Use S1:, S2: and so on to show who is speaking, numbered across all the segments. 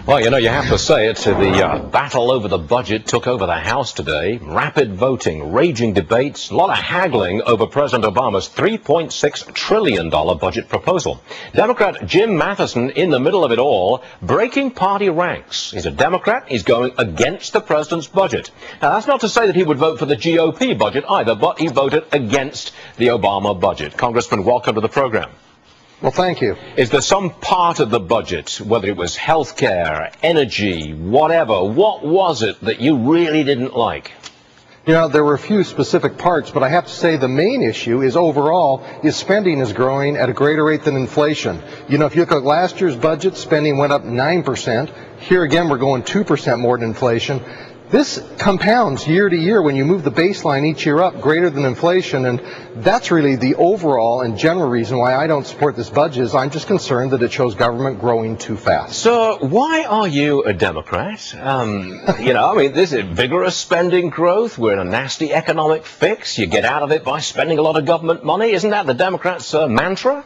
S1: Well, you know, you have to say it. The battle over the budget took over the House today. Rapid voting, raging debates, a lot of haggling over President Obama's $3.6 trillion budget proposal. Democrat Jim Matheson in the middle of it all, breaking party ranks. He's a Democrat. He's going against the president's budget. Now, that's not to say that he would vote for the GOP budget either, but he voted against the Obama budget. Congressman, welcome to the program.
S2: Well, thank you.
S1: Is there some part of the budget, whether it was health care, energy, whatever, what was it that you really didn't like?
S2: You know, there were a few specific parts, but I have to say the main issue is overall is spending is growing at a greater rate than inflation. You know, if you look at last year's budget, spending went up 9%. Here again, we're going 2% more than inflation. This compounds year to year when you move the baseline each year up greater than inflation, and that's really the overall and general reason why I don't support this budget. Is I'm just concerned that it shows government growing too fast.
S1: So why are you a Democrat? You know, I mean, this is vigorous spending growth. We're in a nasty economic fix. You get out of it by spending a lot of government money. Isn't that the Democrats' mantra?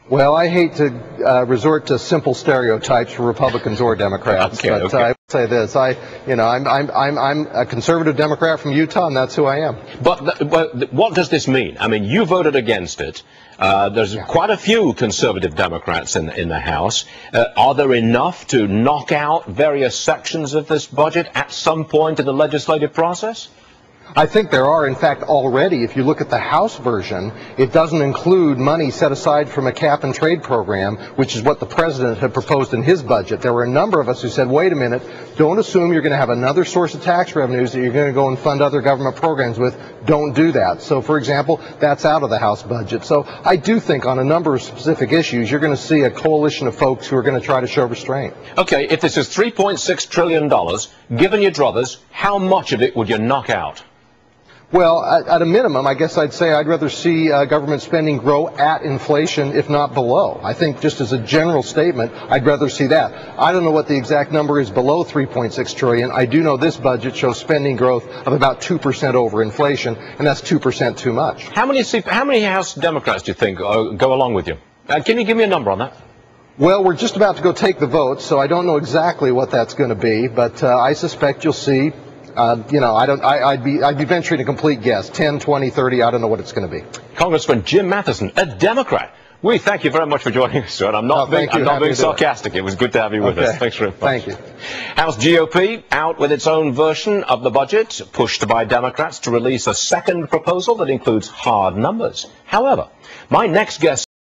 S2: Well, I hate to resort to simple stereotypes for Republicans or Democrats,
S1: okay.
S2: I would say this: I'm a conservative Democrat from Utah, and that's who I am.
S1: But what does this mean? I mean, you voted against it. There's quite a few conservative Democrats in the House. Are there enough to knock out various sections of this budget at some point in the legislative process?
S2: I think there are, in fact, already. If you look at the House version, it doesn't include money set aside from a cap-and-trade program, which is what the president had proposed in his budget. There were a number of us who said, wait a minute, don't assume you're going to have another source of tax revenues that you're going to go and fund other government programs with. Don't do that. So, for example, that's out of the House budget. So I do think on a number of specific issues, you're going to see a coalition of folks who are going to try to show restraint.
S1: Okay, if this is $3.6 trillion, given your druthers, how much of it would you knock out?
S2: Well, at a minimum, I guess I'd say I'd rather see government spending grow at inflation, if not below. I think just as a general statement, I'd rather see that. I don't know what the exact number is below $3.6 trillion. I do know this budget shows spending growth of about 2% over inflation, and that's 2% too much. How
S1: many House Democrats do you think go along with you? Can you give me a number on that?
S2: Well, we're just about to go take the vote, so I don't know exactly what that's going to be, but I suspect you'll see. You know, I'd be venturing a complete guess. 10, 20, 30, I don't know what it's going to be.
S1: Congressman Jim Matheson, a Democrat. We thank you very much for joining us, sir. I'm not being sarcastic. It was good to have you with us. Thanks very much.
S2: Thank you.
S1: House GOP out with its own version of the budget, pushed by Democrats to release a second proposal that includes hard numbers. However, my next guest